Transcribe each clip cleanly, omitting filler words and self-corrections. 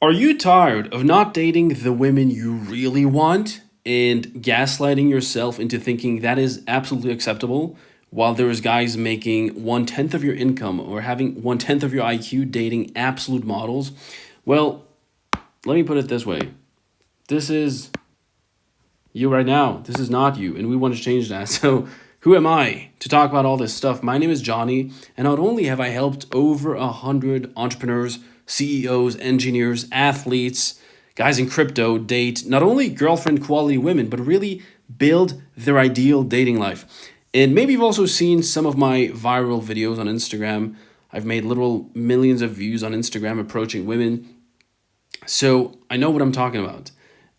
Are you tired of not dating the women you really want and gaslighting yourself into thinking that is absolutely acceptable while there's guys making 1/10 of your income or having 1/10 of your IQ dating absolute models? Well, let me put it this way. This is you right now. This is not you, and we want to change that. So, who am I to talk about all this stuff? My name is Johnny, and not only have I helped over 100 entrepreneurs, CEOs, engineers, athletes, guys in crypto date not only girlfriend quality women, but really build their ideal dating life. And maybe you've also seen some of my viral videos on Instagram. I've made literal millions of views on Instagram approaching women, so I know what I'm talking about.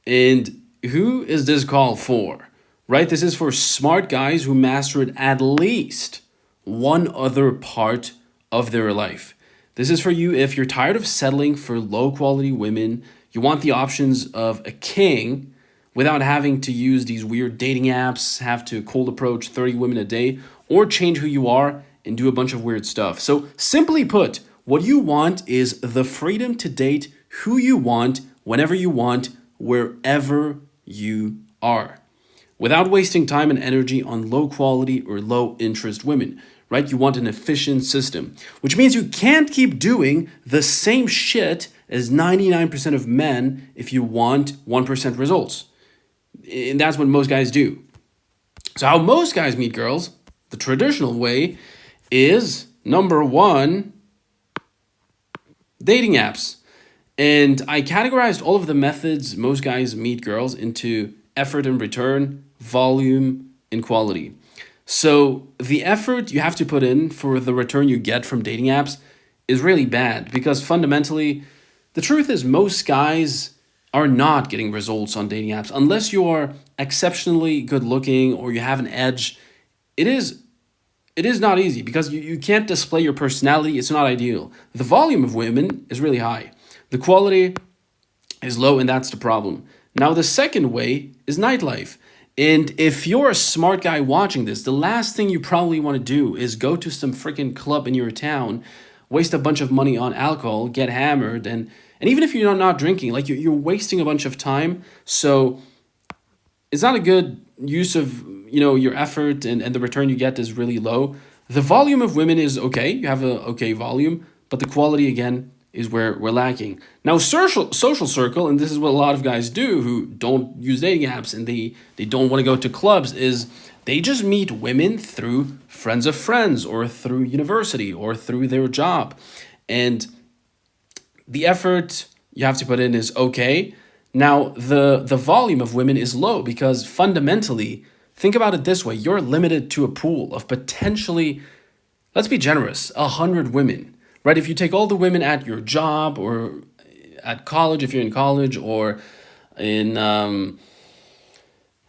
And who is this call for? Right? This is for smart guys who mastered at least one other part of their life. This is for you if you're tired of settling for low quality women, you want the options of a king without having to use these weird dating apps, have to cold approach 30 women a day, or change who you are and do a bunch of weird stuff. So, simply put, what you want is the freedom to date who you want, whenever you want, wherever you are, without wasting time and energy on low quality or low interest women, right? You want an efficient system, which means you can't keep doing the same shit as 99% of men if you want 1% results. And that's what most guys do. So, how most guys meet girls, the traditional way, is number one, dating apps. And I categorized all of the methods most guys meet girls into effort and return, volume, and quality. So the effort you have to put in for the return you get from dating apps is really bad because fundamentally, the truth is most guys are not getting results on dating apps unless you are exceptionally good looking or you have an edge. It is it is not easy because you can't display your personality. It's not ideal. The volume of women is really high. The quality is low, and that's the problem. Now, the second way is nightlife. And if you're a smart guy watching this, the last thing you probably want to do is go to some freaking club in your town, waste a bunch of money on alcohol, get hammered, and even if you're not drinking, like you're wasting a bunch of time. So it's not a good use of your effort, and the return you get is really low. The volume of women is okay. You have a okay volume, but the quality again is where we're lacking. Now, social circle, and this is what a lot of guys do who don't use dating apps and they don't want to go to clubs, is they just meet women through friends of friends or through university or through their job. And the effort you have to put in is okay. Now, the volume of women is low because fundamentally, think about it this way: you're limited to a pool of potentially, let's be generous, 100 women, right? If you take all the women at your job or at college, if you're in college, or in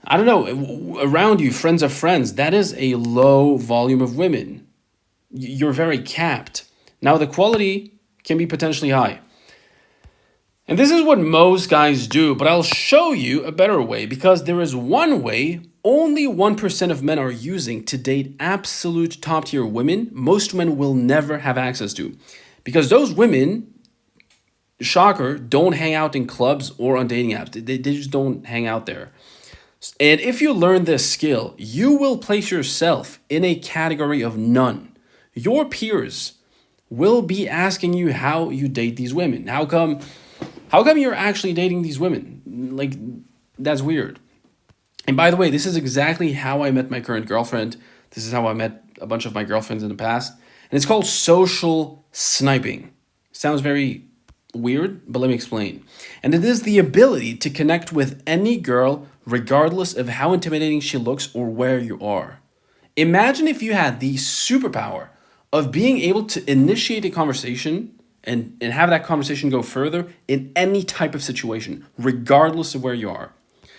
I don't know, around you, friends of friends, that is a low volume of women. You're very capped. Now, the quality can be potentially high. And this is what most guys do, but I'll show you a better way because there is one way only 1% of men are using to date absolute top tier women most men will never have access to. Because those women, shocker, don't hang out in clubs or on dating apps. They just don't hang out there. And if you learn this skill, you will place yourself in a category of none. Your peers will be asking you how you date these women. How come you're actually dating these women? Like, that's weird. And by the way, this is exactly how I met my current girlfriend. This is how I met a bunch of my girlfriends in the past. And it's called social sniping. Sounds very weird, but let me explain. And it is the ability to connect with any girl, regardless of how intimidating she looks or where you are. Imagine if you had the superpower of being able to initiate a conversation and have that conversation go further in any type of situation, regardless of where you are.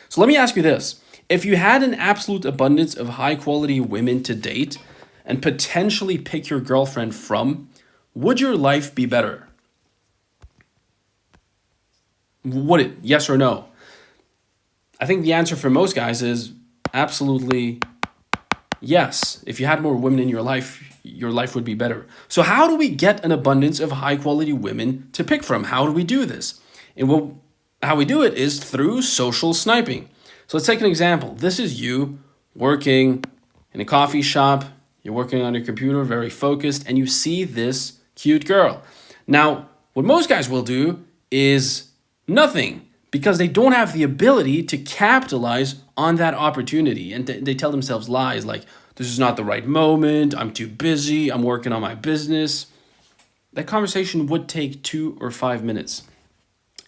So let me ask you this. If you had an absolute abundance of high quality women to date and potentially pick your girlfriend from, would your life be better? Would it? Yes or no? I think the answer for most guys is absolutely yes. If you had more women in your life would be better. So how do we get an abundance of high quality women to pick from? How do we do this? And how we do it is through social sniping. So let's take an example. This is you working in a coffee shop. You're working on your computer, very focused, and you see this cute girl. Now, what most guys will do is nothing, because they don't have the ability to capitalize on that opportunity. And they tell themselves lies like, this is not the right moment, I'm too busy, I'm working on my business. That conversation would take 2 or 5 minutes.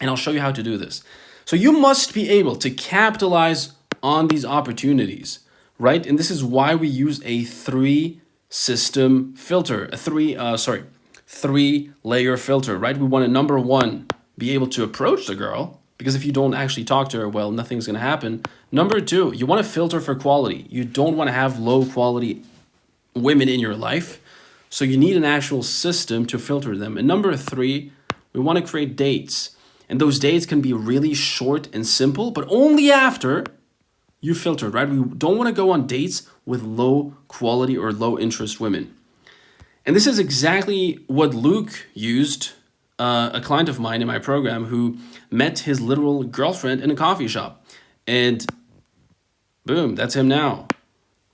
And I'll show you how to do this. So you must be able to capitalize on these opportunities, right? And this is why we use a 3-system filter, a 3-layer filter, right? We want to, number one, be able to approach the girl, because if you don't actually talk to her, well, nothing's going to happen. Number two, you want to filter for quality. You don't want to have low quality women in your life. So you need an actual system to filter them. And number three, we want to create dates. And those dates can be really short and simple, but only after you filter, right? We don't want to go on dates with low quality or low interest women. And this is exactly what Luke used, a client of mine in my program who met his literal girlfriend in a coffee shop. And boom, that's him now.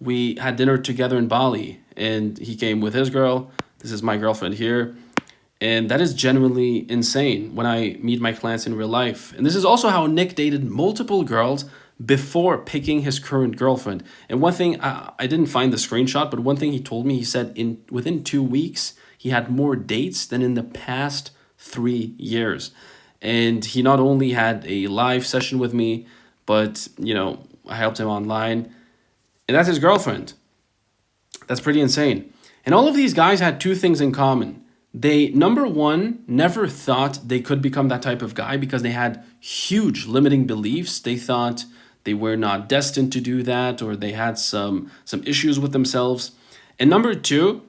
We had dinner together in Bali, and he came with his girl. This is my girlfriend here. And that is genuinely insane when I meet my clients in real life. And this is also how Nick dated multiple girls before picking his current girlfriend. And one thing, I didn't find the screenshot, but one thing he told me, he said within 2 weeks, he had more dates than in the past 3 years. And he not only had a live session with me, but, I helped him online. And that's his girlfriend. That's pretty insane. And all of these guys had 2 things in common. They, number one, never thought they could become that type of guy because they had huge limiting beliefs. They thought they were not destined to do that, or they had some issues with themselves. And number two,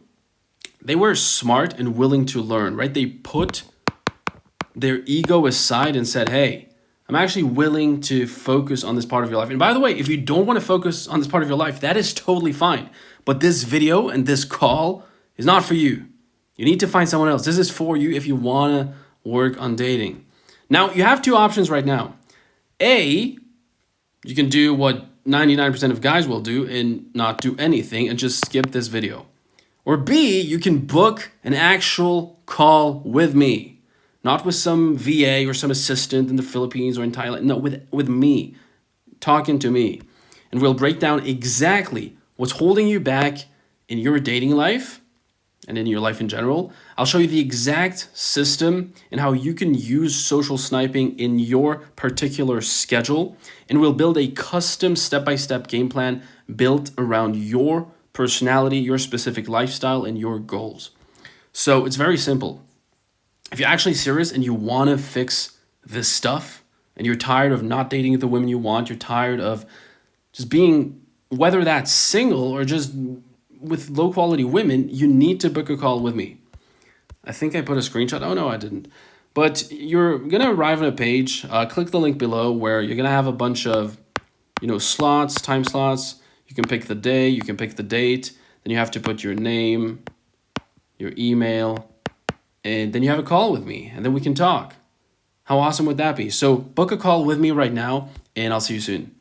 they were smart and willing to learn, right? They put their ego aside and said, hey, I'm actually willing to focus on this part of your life. And by the way, if you don't want to focus on this part of your life, that is totally fine. But this video and this call is not for you. You need to find someone else. This is for you if you want to work on dating. Now, you have 2 options right now. A, you can do what 99% of guys will do and not do anything and just skip this video. Or B, you can book an actual call with me. Not with some VA or some assistant in the Philippines or in Thailand. No, with me. Talking to me. And we'll break down exactly what's holding you back in your dating life and in your life in general. I'll show you the exact system and how you can use social sniping in your particular schedule. And we'll build a custom step-by-step game plan built around your personality, your specific lifestyle, and your goals. So it's very simple. If you're actually serious and you want to fix this stuff, and you're tired of not dating the women you want, you're tired of just being, whether that's single or just with low quality women, you need to book a call with me. I think I put a screenshot. Oh no, I didn't. But you're going to arrive on a page. Click the link below where you're going to have a bunch of, slots, time slots. You can pick the day, you can pick the date. Then you have to put your name, your email, and then you have a call with me, and then we can talk. How awesome would that be? So book a call with me right now, and I'll see you soon.